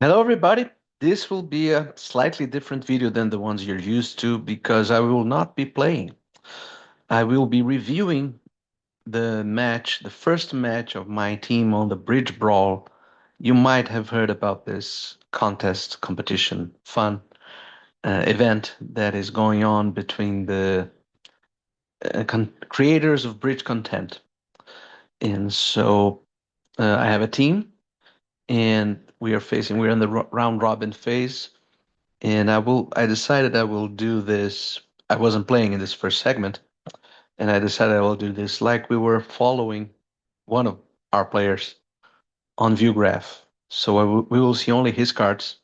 Hello, everybody. This will be a slightly different video than the ones you're used to because I will not be playing. I will be reviewing the first match of my team on the Bridge Brawl. You might have heard about this contest, competition, fun event that is going on between the creators of Bridge content. And so I have a team, and we're in the round robin phase. And I decided I will do this. I wasn't playing in this first segment, and I decided I will do this like we were following one of our players on view graph. So we will see only his cards,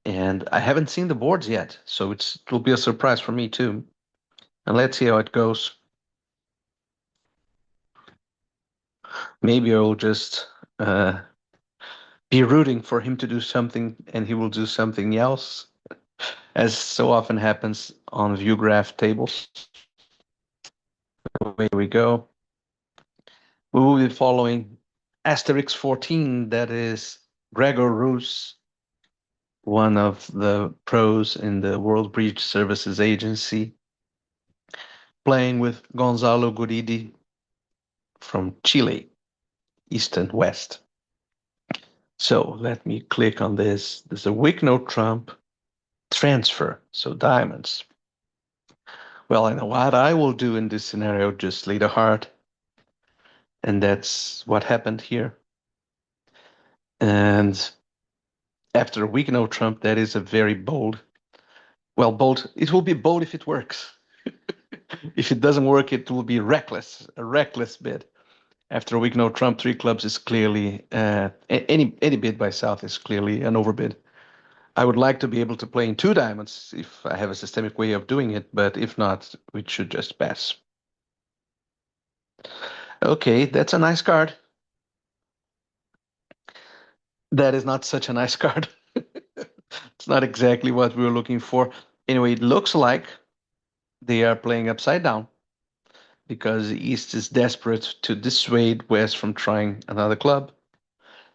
and I haven't seen the boards yet, so it will be a surprise for me too. And let's see how it goes. Maybe I will just uh, be rooting for him to do something, and he will do something else, as so often happens on view graph tables. Away we go. We will be following Asterix 14, that is Gregor Roos, one of the pros in the World Breach Services Agency, playing with Gonzalo Guridi from Chile, East and West. So let me click on this. There's a weak no trump transfer, so diamonds. Well, I know what I will do in this scenario, just lead a heart, and that's what happened here. And after a weak no trump, that is a very bold. Well, bold. It will be bold if it works. If it doesn't work, it will be reckless, a reckless bid. After a week, no Trump, three clubs is clearly any bid by South is clearly an overbid. I would like to be able to play in two diamonds if I have a systemic way of doing it, but if not, we should just pass. Okay, that's a nice card. That is not such a nice card. It's not exactly what we were looking for. Anyway, it looks like they are playing upside down because East is desperate to dissuade West from trying another club.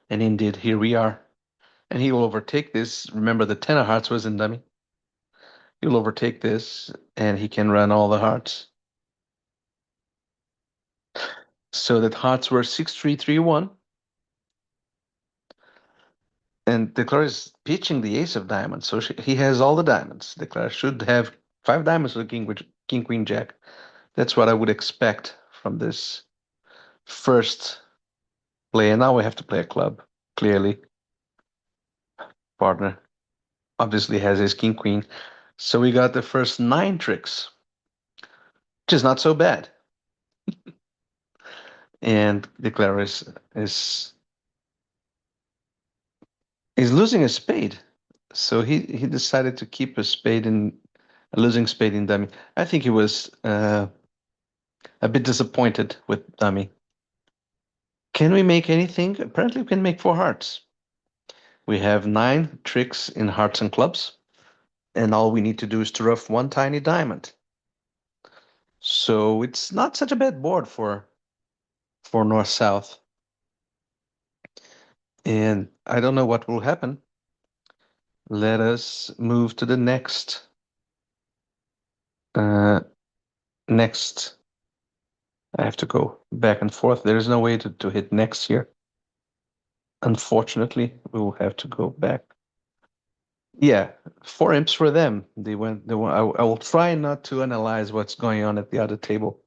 And indeed, here we are. And he will overtake this. Remember, the 10 of hearts was in dummy. He will overtake this, and he can run all the hearts. So that hearts were 6-3-3-1. And Declare is pitching the ace of diamonds. So he has all the diamonds. Declare should have five diamonds with King, Queen, Jack. That's what I would expect from this first play. And now we have to play a club, clearly. Partner obviously has his King, Queen. So we got the first nine tricks, which is not so bad. And Declare is losing a spade. So he decided to keep a losing spade in dummy. I think he was a bit disappointed with dummy. Can we make anything? Apparently, we can make four hearts. We have nine tricks in hearts and clubs, and all we need to do is to rough one tiny diamond. So it's not such a bad board for north south. And I don't know what will happen. Let us move to the uh, next. I have to go back and forth. There is no way to hit next here. Unfortunately, we will have to go back. Yeah, four imps for them. I will try not to analyze what's going on at the other table.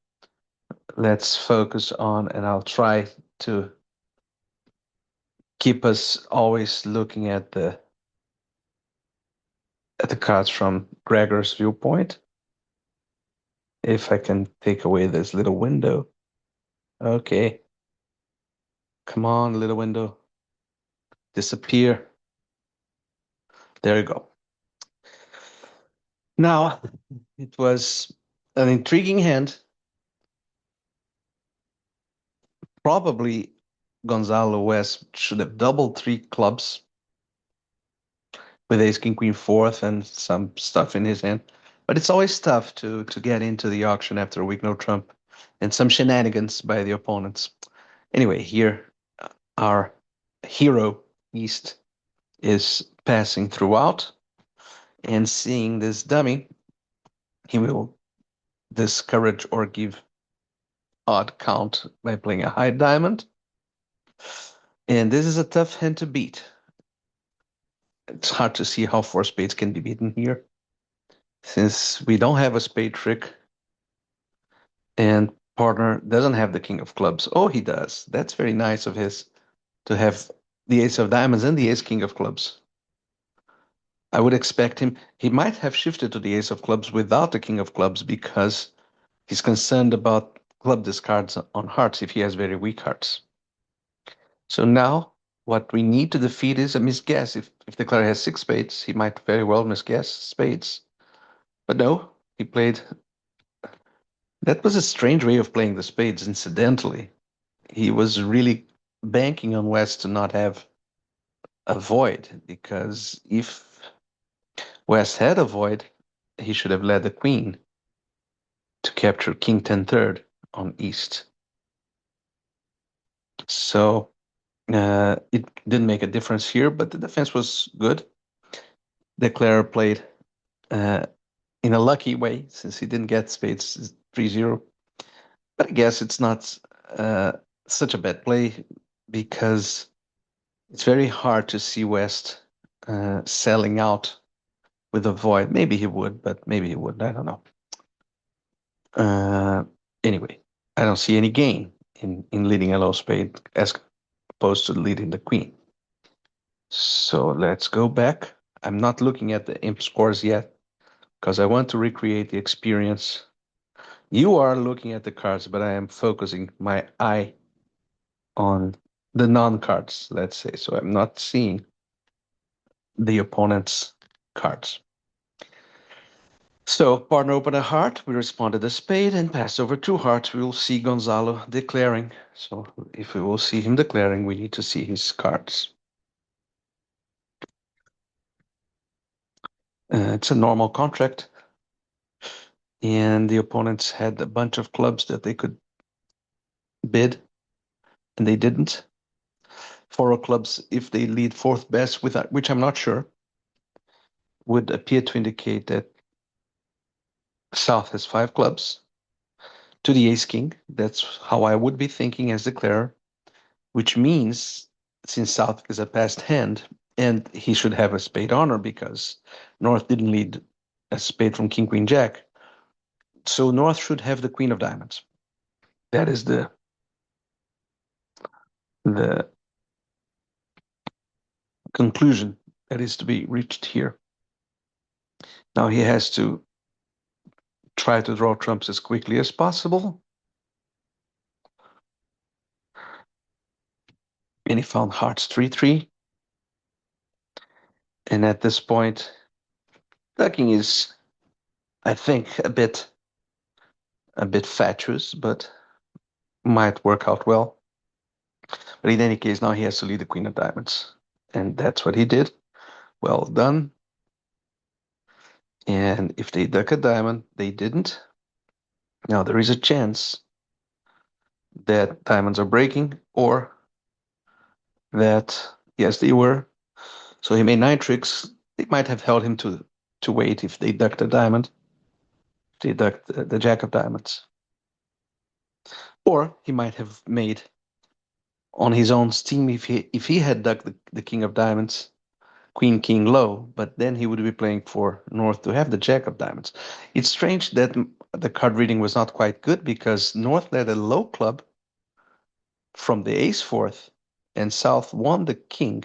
Let's focus on, and I'll try to keep us always looking at the cards from Gregor's viewpoint. If I can take away this little window. Okay. Come on, little window. Disappear. There you go. Now, it was an intriguing hand. Probably Gonzalo West should have doubled three clubs with ace, king, queen, fourth, and some stuff in his hand. But it's always tough to get into the auction after a week no trump and some shenanigans by the opponents. Anyway, here our hero East is passing throughout, and seeing this dummy, he will discourage or give odd count by playing a high diamond. And this is a tough hand to beat. It's hard to see how four spades can be beaten here, since we don't have a spade trick, and partner doesn't have the king of clubs. Oh, he does. That's very nice of his to have the ace of diamonds and the ace king of clubs. I would expect him, he might have shifted to the ace of clubs without the king of clubs because he's concerned about club discards on hearts if he has very weak hearts. So now what we need to defeat is a misguess. If the player has six spades, he might very well misguess spades. But no, he played. That was a strange way of playing the spades, incidentally. He was really banking on West to not have a void, because if West had a void, he should have led the queen to capture king 10 third on East. So it didn't make a difference here, but the defense was good. Declare played in a lucky way, since he didn't get spades 3-0. But I guess it's not such a bad play, because it's very hard to see West selling out with a void. Maybe he would, but maybe he wouldn't. I don't know. Anyway, I don't see any gain in leading a low spade as opposed to leading the queen. So let's go back. I'm not looking at the imp scores yet because I want to recreate the experience. You are looking at the cards, but I am focusing my eye on the non-cards, let's say. So I'm not seeing the opponent's cards. So partner opened a heart, we responded a spade and passed over two hearts. We will see Gonzalo declaring. So if we will see him declaring, we need to see his cards. It's a normal contract. And the opponents had a bunch of clubs that they could bid, and they didn't. Four clubs, if they lead fourth best, with which I'm not sure, would appear to indicate that South has five clubs to the ace king. That's how I would be thinking as declarer, which means since South is a passed hand, and he should have a spade honor because North didn't lead a spade from king, queen, jack. So North should have the queen of diamonds. That is the conclusion that is to be reached here. Now he has to try to draw trumps as quickly as possible. And he found hearts 3-3. And at this point, ducking is, I think, a bit fatuous, but might work out well. But in any case, now he has to lead the queen of diamonds. And that's what he did. Well done. And if they duck a diamond, they didn't. Now there is a chance that diamonds are breaking, or that, yes, they were. So he made 9 tricks. They might have held him to wait if they ducked a diamond. They ducked the jack of diamonds. Or he might have made on his own steam if he had ducked the king of diamonds, queen, king low, but then he would be playing for North to have the jack of diamonds. It's strange that the card reading was not quite good, because North led a low club from the ace fourth, and South won the king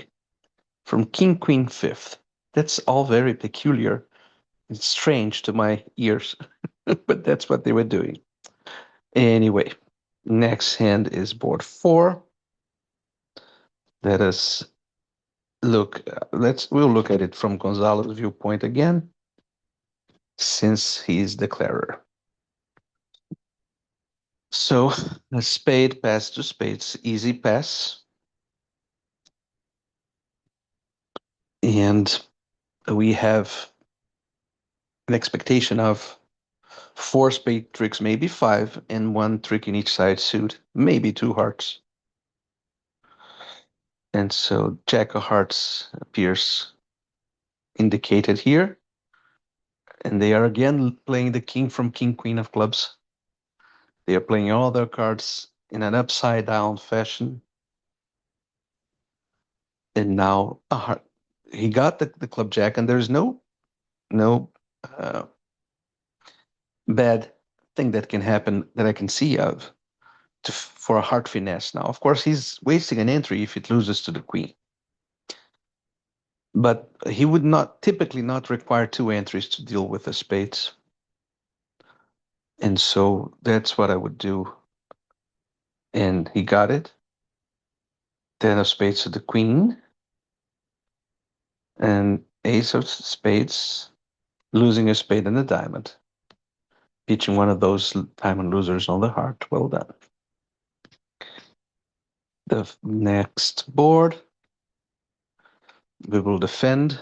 from king, queen fifth. That's all very peculiar. It's strange to my ears, but that's what they were doing. Anyway, next hand is board 4. Let us look. We'll look at it from Gonzalo's viewpoint again, since he's declarer. So a spade pass to spades, easy pass. And we have an expectation of 4 spade tricks, maybe 5, and 1 trick in each side suit, maybe 2 hearts. And so Jack of Hearts appears indicated here. And they are again playing the king from King Queen of Clubs. They are playing all their cards in an upside down fashion. And now he got the club jack, and there's no uh, bad thing that can happen that I can see of for a heart finesse. Now, of course, he's wasting an entry if it loses to the queen, but he would not typically not require two entries to deal with the spades, and so that's what I would do. And he got it. Ten of spades to the queen, and ace of spades, losing a spade and a diamond. Pitching one of those diamond losers on the heart. Well done. The next board, we will defend.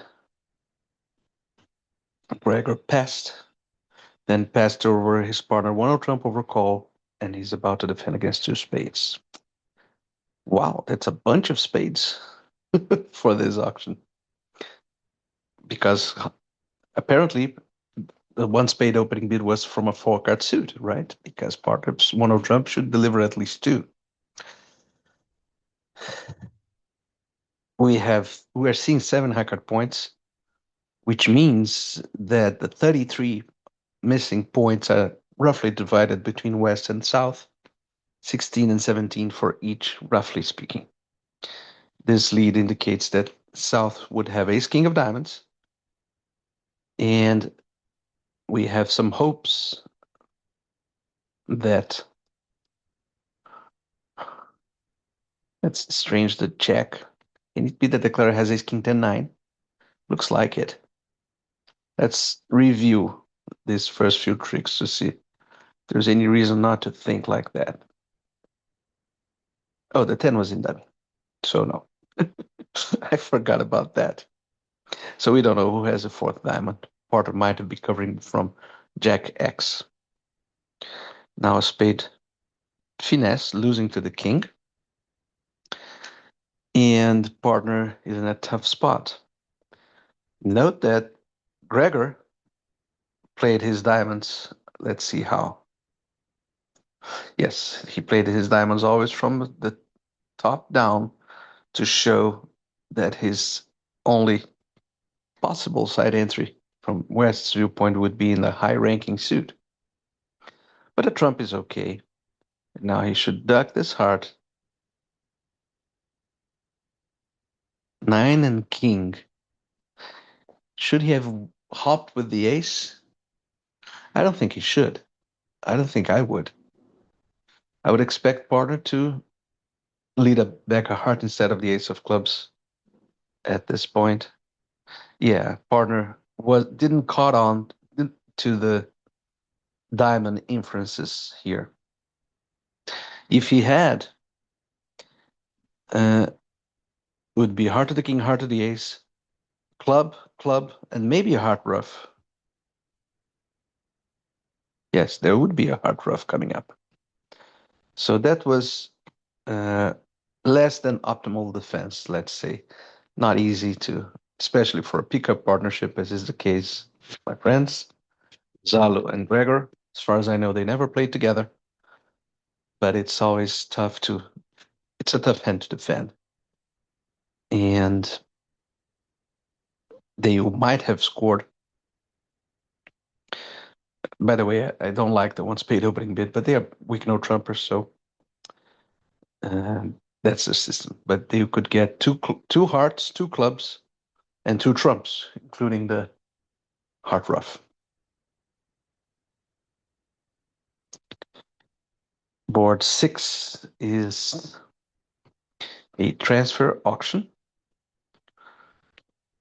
Gregor passed, then passed over his partner, one trump over call, and he's about to defend against two spades. Wow, that's a bunch of spades for this auction. Because apparently the one spade opening bid was from a four-card suit, right? Because partners, one trump should deliver at least two. We are seeing 7 high-card points, which means that the 33 missing points are roughly divided between West and South, 16 and 17 for each, roughly speaking. This lead indicates that South would have ace king of diamonds, and we have some hopes that that's strange, the jack. Can it be that the declarer has ace king 10-9? Looks like it. Let's review these first few tricks to see if there's any reason not to think like that. Oh, the 10 was in dummy. So no. I forgot about that. So we don't know who has a fourth diamond. Partner might be covering from Jack X. Now a spade finesse, losing to the king. And partner is in a tough spot. Note that Gregor played his diamonds. Let's see how. Yes, he played his diamonds always from the top down to show that his only possible side entry from West's viewpoint would be in the high-ranking suit. But a trump is okay. Now he should duck this heart. 9 and king. Should he have hopped with the ace? I don't think he should. I don't think I would. I would expect partner to lead back a heart instead of the ace of clubs at this point. Yeah, partner didn't caught on to the diamond inferences here. If he had, would be heart to the king, heart to the ace, club, and maybe a heart ruff. Yes, there would be a heart ruff coming up. So that was less than optimal defense, let's say. Not easy to, especially for a pickup partnership, as is the case with my friends, Zalu and Gregor. As far as I know, they never played together. But it's always tough it's a tough hand to defend. And they might have scored. By the way, I don't like the one spade opening bid, but they are weak no trumpers, so that's the system. But they could get two hearts, two clubs, and two trumps, including the heart ruff. Board 6 is a transfer auction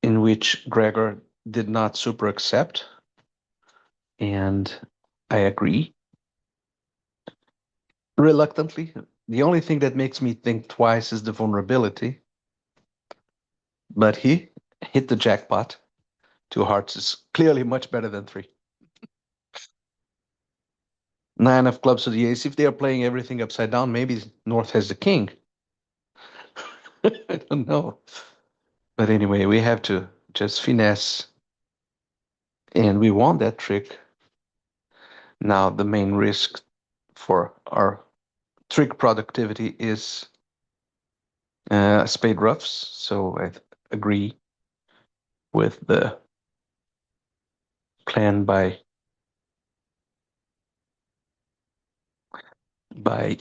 in which Gregor did not super accept, and I agree. Reluctantly, the only thing that makes me think twice is the vulnerability, but he hit the jackpot. 2 hearts is clearly much better than 3. 9 of clubs to the ace. If they are playing everything upside down, maybe North has the king. I don't know. But anyway, we have to just finesse, and we want that trick. Now, the main risk for our trick productivity is spade ruffs. So I agree with the plan by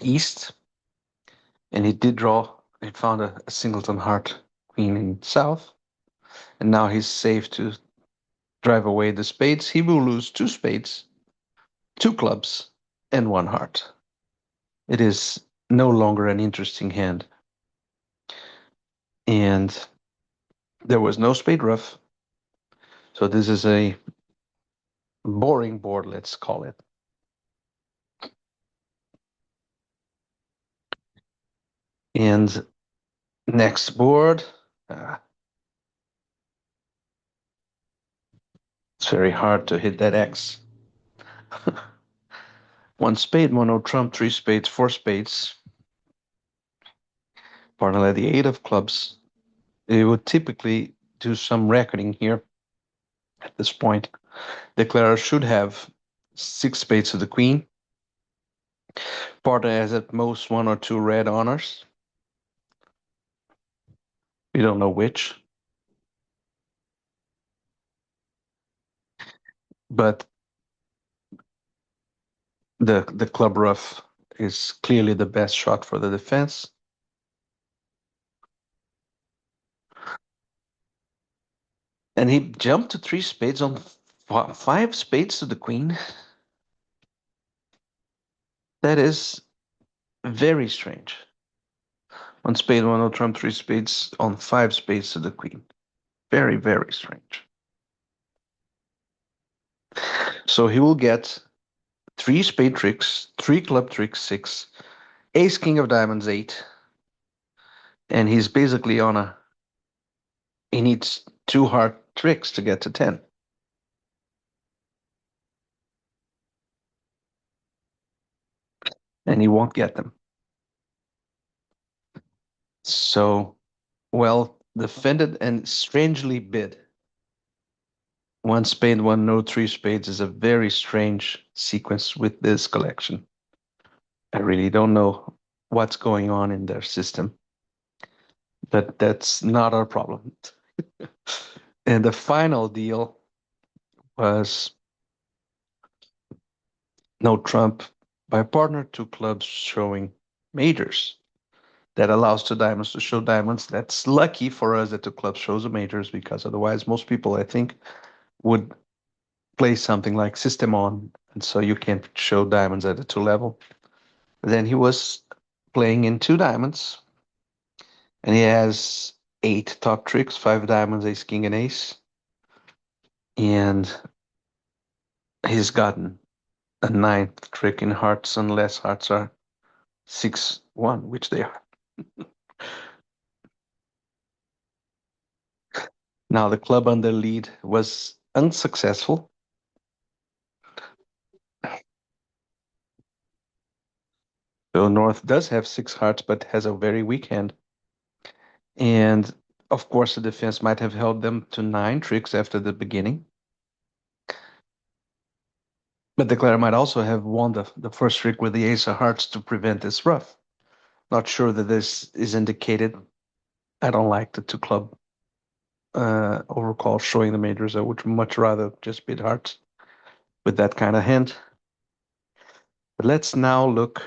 East, and he did draw. He found a singleton heart queen in South, and now he's safe to drive away the spades. He will lose two spades, two clubs, and one heart. It is no longer an interesting hand, and there was no spade ruff, so this is a boring board, let's call it. And next board, it's very hard to hit that X. One spade, one no trump, three spades, four spades. Partner at the eight of clubs. It would typically do some reckoning here at this point. Declarer should have six spades to the queen. Partner has at most one or two red honors. We don't know which. But the club ruff is clearly the best shot for the defense. And he jumped to three spades on five spades to the queen. That is very strange. One spade, one no trump, three spades on five spades to the queen. Very, very strange. So he will get three spade tricks, three club tricks, six, ace, king of diamonds, eight. And he's basically on a, he needs two hard tricks to get to 10. And he won't get them. So, well defended and strangely bid. One spade, one no, three spades is a very strange sequence with this collection. I really don't know what's going on in their system, but that's not our problem. And the final deal was no trump by partner, two clubs showing majors. That allows two diamonds to show diamonds. That's lucky for us that two clubs shows the majors, because otherwise most people, I think, would play something like system on, and so you can't show diamonds at the two level. Then he was playing in two diamonds, and he has eight top tricks, five diamonds, ace, king, and ace. And he's gotten a ninth trick in hearts, unless hearts are 6-1, which they are. Now the club under lead was unsuccessful. So North does have six hearts, but has a very weak hand. And of course, the defense might have held them to nine tricks after the beginning. But the Declare might also have won the first trick with the ace of hearts to prevent this ruff. Not sure that this is indicated. I don't like the two club overcall showing the majors. I would much rather just bid hearts with that kind of hand. But let's now look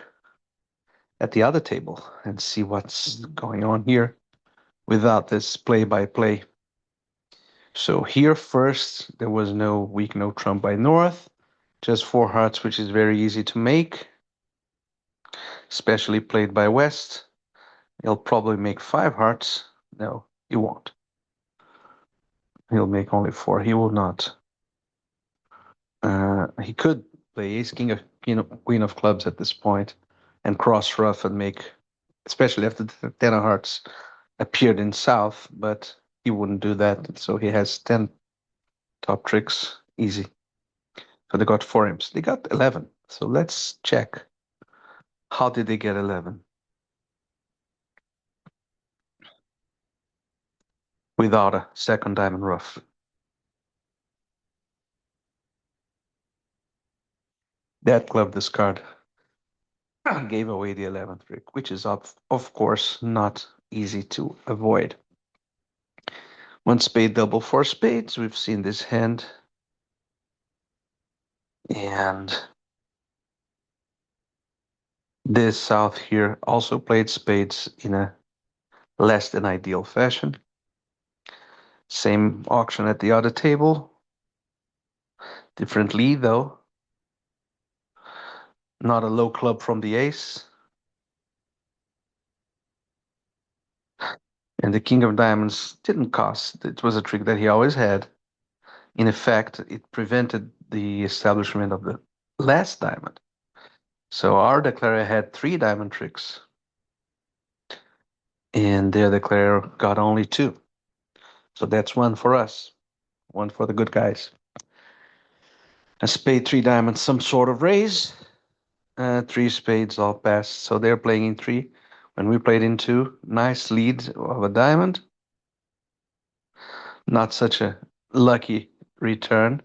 at the other table and see what's going on here without this play-by-play. So here first, there was no weak, no trump by North, just four hearts, which is very easy to make, especially played by West. He'll probably make five hearts. No, he won't. He'll make only four. He will not. He could play ace, king of queen of clubs at this point and cross ruff and make, especially after the 10 of hearts appeared in South, but he wouldn't do that. So he has 10 top tricks, easy. So they got four imps. They got 11. So let's check. How did they get 11? without a second diamond rough. That club discard gave away the 11th trick, which is of course not easy to avoid. One spade, double, four spades. We've seen this hand. And this south here also played spades in a less than ideal fashion. Same auction at the other table. Different lead though. Not a low club from the ace. And the king of diamonds didn't cost. It was a trick that he always had. In effect, it prevented the establishment of the last diamond. So our declarer had 3 diamond tricks. And their declarer got only 2. So that's 1 for us. 1 for the good guys. A spade, 3 diamonds, some sort of raise. 3 spades all passed. So they're playing in 3. When we played in 2, nice lead of a diamond. Not such a lucky return.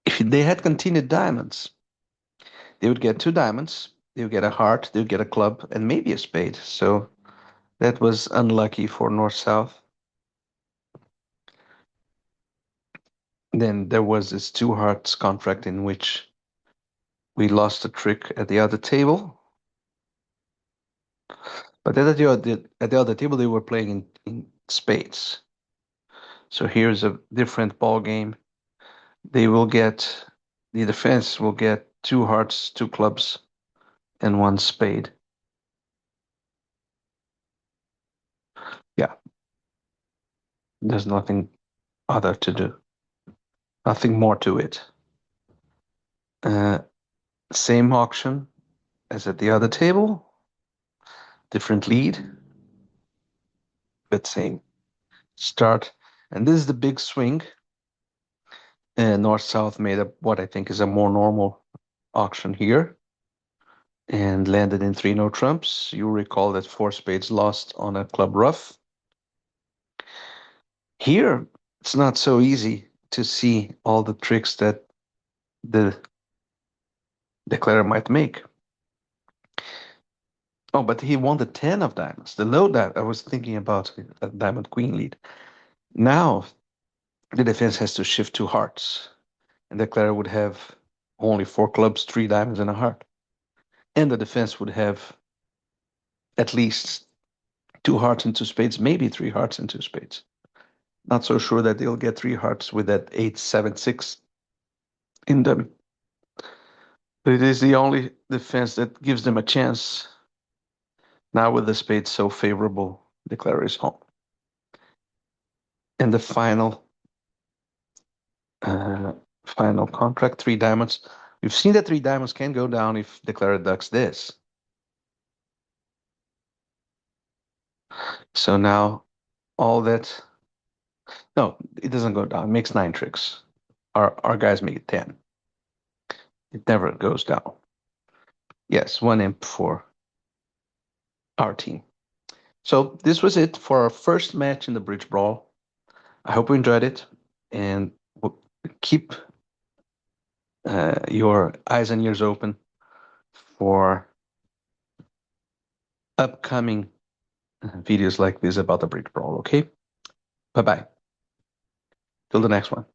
If they had continued diamonds, they would get 2 diamonds, they would get a heart, they would get a club, and maybe a spade. So that was unlucky for North-South. Then there was this 2 hearts contract in which we lost a trick at the other table. But at the other table, they were playing in spades. So here's a different ball game. The defense will get 2 hearts, 2 clubs, and 1 spade. Yeah, there's nothing other to do. Nothing more to it. Same auction as at the other table. Different lead, but same start. And this is the big swing. North-South made up what I think is a more normal auction here and landed in 3 no trumps. You recall that 4 spades lost on a club rough. Here, it's not so easy to see all the tricks that the declarer might make. Oh, but he won the 10 of diamonds. The low that I was thinking about a diamond queen lead. Now the defense has to shift 2 hearts, and the declarer would have only 4 clubs, 3 diamonds, and a heart. And the defense would have at least 2 hearts and 2 spades, maybe 3 hearts and 2 spades. Not so sure that they'll get 3 hearts with that 8, 7, 6 in them. But it is the only defense that gives them a chance. Now with the spades so favorable, the declarer is home. And the final contract, 3 diamonds. We've seen that 3 diamonds can go down if declarer ducks this. So now all that, no, it doesn't go down. It makes 9 tricks. Our guys make it 10. It never goes down. Yes, 1 imp for our team. So this was it for our first match in the Bridge Brawl. I hope you enjoyed it, and we'll keep your eyes and ears open for upcoming videos like this about the Bridge Brawl, okay? Bye-bye. Till the next one.